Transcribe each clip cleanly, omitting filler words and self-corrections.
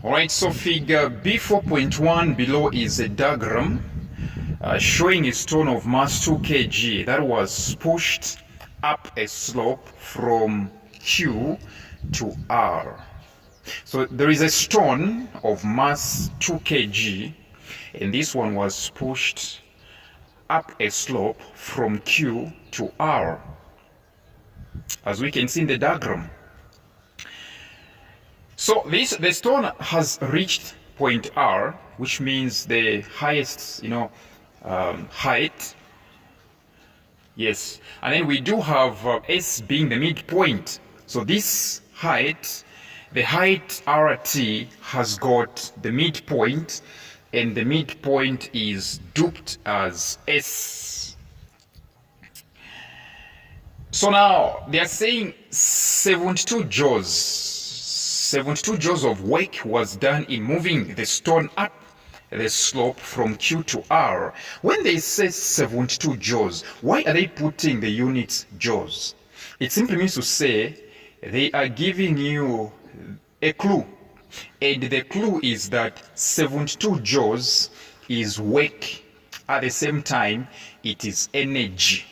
Alright, so figure B4.1 below is a diagram showing a stone of mass 2 kg that was pushed up a slope from Q to R. So there is a stone of mass 2 kg and this one was pushed up a slope from Q to R, as we can see in the diagram. So the stone has reached point R, which means the highest, height. Yes, and then we do have S being the midpoint. So this height, the height RT has got the midpoint, and the midpoint is duped as S. So now they are saying 72 joules of work was done in moving the stone up the slope from Q to R. When they say 72 joules, why are they putting the units joules? It simply means to say they are giving you a clue, and the clue is that 72 joules is work. At the same time, it is energy.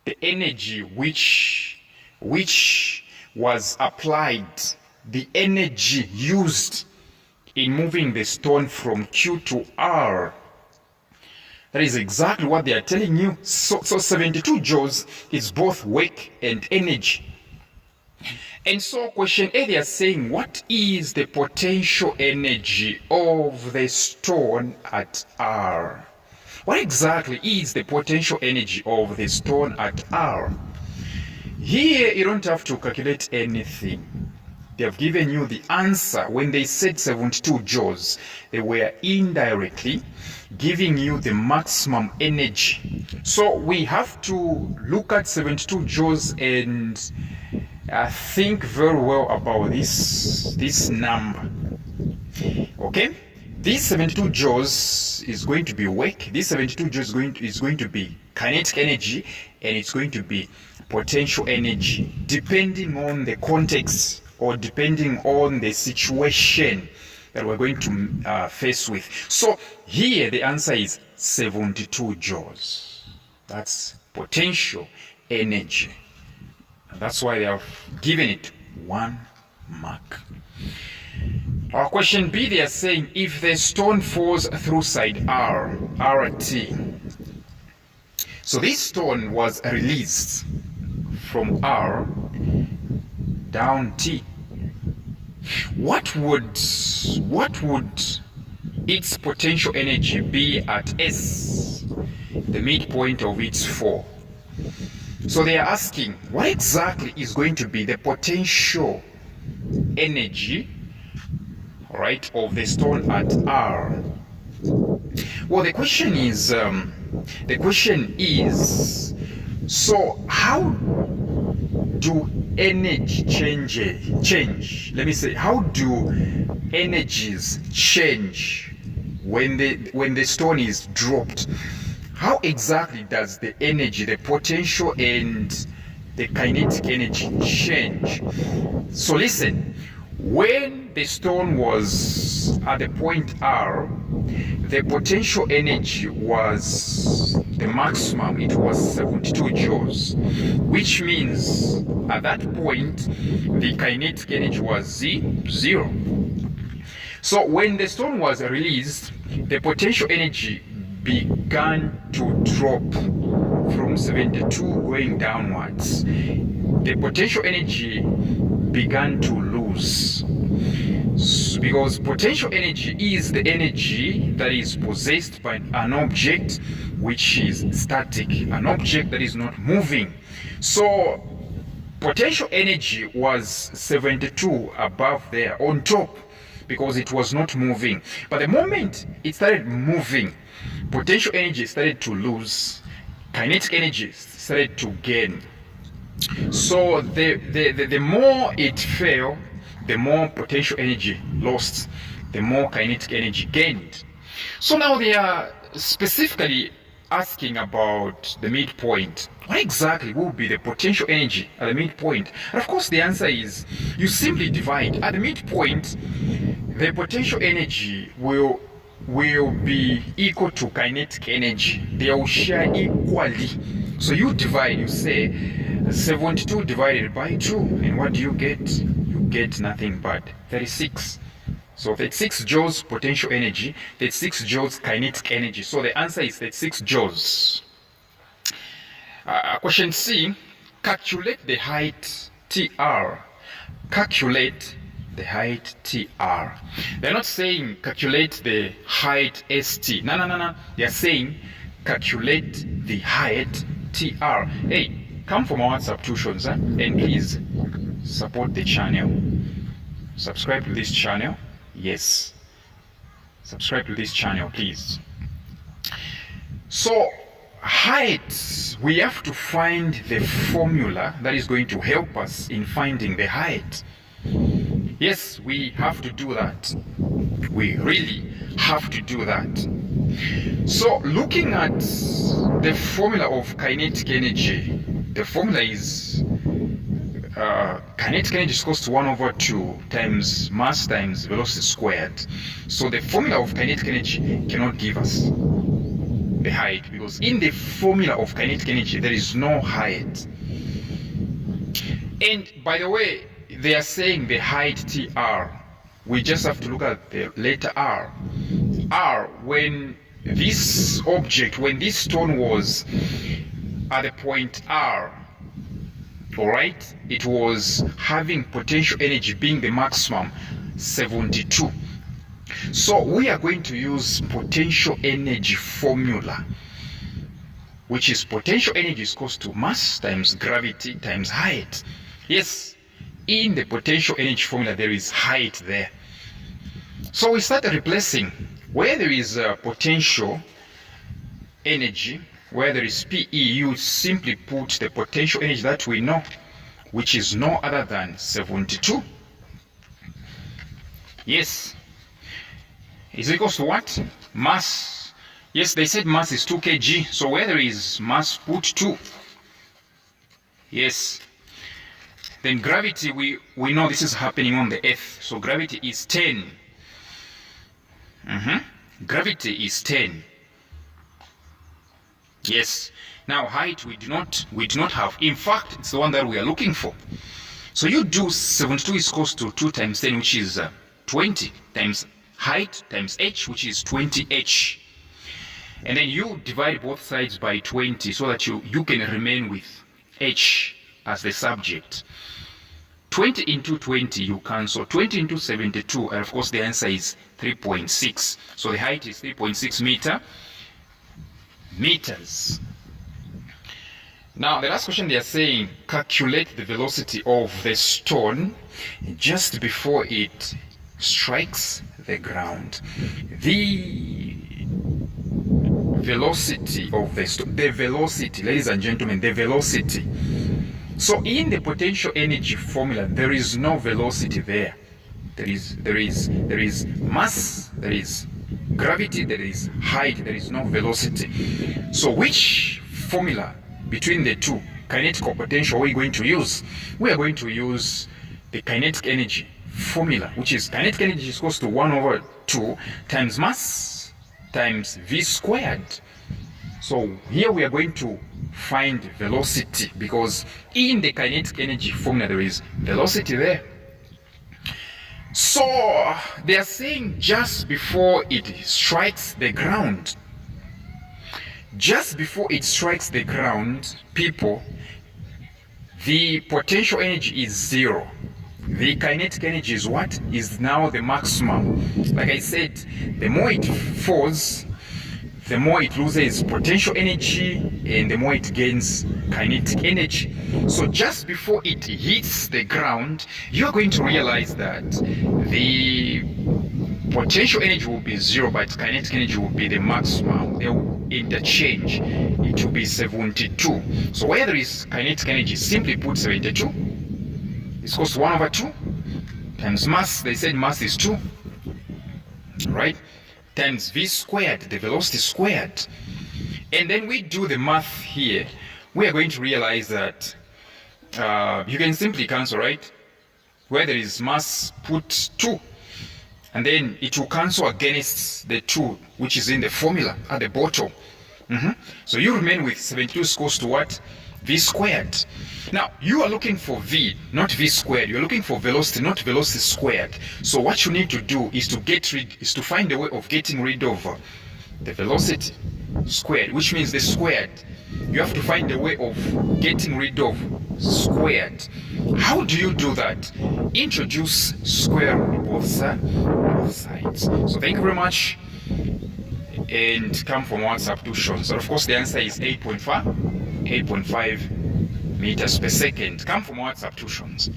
The energy which was applied, the energy used in moving the stone from Q to R. That is exactly what they are telling you. So 72 joules is both work and energy. And so question A, they are saying, what is the potential energy of the stone at R? What exactly is the potential energy of the stone at R? Here, you don't have to calculate anything. They have given you the answer. When they said 72 joules, they were indirectly giving you the maximum energy. So we have to look at 72 joules and think very well about this number. Okay? This 72 joules is going to be work. This 72 joules is going to be kinetic energy, and it's going to be potential energy, depending on the context or depending on the situation that we're going to face with. So here the answer is 72 joules. That's potential energy. And that's why they have given it 1 mark. Our question B, they are saying, if the stone falls through side R, RT. So this stone was released from R down T. What would its potential energy be at S, the midpoint of its fall? So they are asking, what exactly is going to be the potential energy, right, of the stone at R? Well, the question is, so how do energy change? Let me say, how do energies change when the stone is dropped? How exactly does the energy, the potential and the kinetic energy change? So listen, when the stone was at the point R, the potential energy was the maximum. It was 72 joules, which means at that point the kinetic energy was 0. So when the stone was released, the potential energy began to drop from 72 going downwards. The potential energy began to lose, because potential energy is the energy that is possessed by an object which is static, an object that is not moving. So potential energy was 72 above there on top, because it was not moving. But the moment it started moving, potential energy started to lose, kinetic energy started to gain. So the more it fell, the more potential energy lost, the more kinetic energy gained. So now they are specifically asking about the midpoint. What exactly will be the potential energy at the midpoint? And of course the answer is you simply divide. At the midpoint, the potential energy will be equal to kinetic energy. They will share equally. So you divide, you say 72 divided by 2, and what do you get? You get nothing but 36. So 36 joules potential energy, 36 joules kinetic energy. So the answer is 36 joules. Question C, calculate the height TR. Calculate the height TR. They're not saying calculate the height ST. No. They're saying calculate the height TR. Hey, come for more WhatsApp tuitions, and please support the channel. Subscribe to this channel. Yes. Subscribe to this channel, please. So, height, we have to find the formula that is going to help us in finding the height. Yes, we have to do that. We really have to do that. So, looking at the formula of kinetic energy, the formula is kinetic energy is equals to 1 over 2 times mass times velocity squared. So the formula of kinetic energy cannot give us the height, because in the formula of kinetic energy there is no height. And by the way, they are saying the height TR. We just have to look at the letter R. R, when this object, when this stone was at the point R, alright, it was having potential energy being the maximum 72. So we are going to use potential energy formula, which is potential energy is equals to mass times gravity times height. Yes, in the potential energy formula there is height there. So we start replacing where there is potential energy. Where there is PE, you simply put the potential energy that we know, which is no other than 72. Yes. Is equals to what? Mass. Yes, they said mass is 2 kg. So where there is mass, put 2. Yes. Then gravity, we know this is happening on the Earth. So gravity is 10. Gravity is 10. Yes. Now height we do not have. In fact, it's the one that we are looking for. So you do 72 is equals to 2 times 10, which is 20, times height times h, which is 20h. And then you divide both sides by 20 so that you can remain with h as the subject. 20 into 20 you cancel. 20 into 72, and of course the answer is 3.6. So the height is 3.6 meters. Now the last question, they are saying calculate the velocity of the stone just before it strikes the ground. The velocity of the stone, the velocity, ladies and gentlemen, the velocity. So in the potential energy formula there is no velocity there. There is mass, there is gravity, there is height, there is no velocity. So which formula between the two, kinetic or potential, are we going to use? We are going to use the kinetic energy formula, which is kinetic energy is equals to 1 over 2 times mass times v squared. So here we are going to find velocity, because in the kinetic energy formula there is velocity there. So they are saying just before it strikes the ground, just before it strikes the ground, people, the potential energy is 0. The kinetic energy is what? Is now the maximum. Like I said, the more it falls, the more it loses potential energy and the more it gains kinetic energy. So just before it hits the ground, you're going to realize that the potential energy will be 0, but kinetic energy will be the maximum. They will interchange. It will be 72. So where there is kinetic energy, simply put 72 is equals to 1 over 2 times mass. They said mass is 2, right? Times v squared, the velocity squared. And then we do the math here. We are going to realize that you can simply cancel, right? Where there is mass, put 2. And then it will cancel against the 2, which is in the formula at the bottom. So you remain with 72 is equals to what? V squared. Now, you are looking for V, not V squared. You're looking for velocity, not velocity squared. So what you need to do is to find a way of getting rid of the velocity squared, which means the squared. You have to find a way of getting rid of squared. How do you do that? Introduce square on both sides. So thank you very much. And come from what substitutions. So of course the answer is 8.5 meters per second. Come from what substitutions.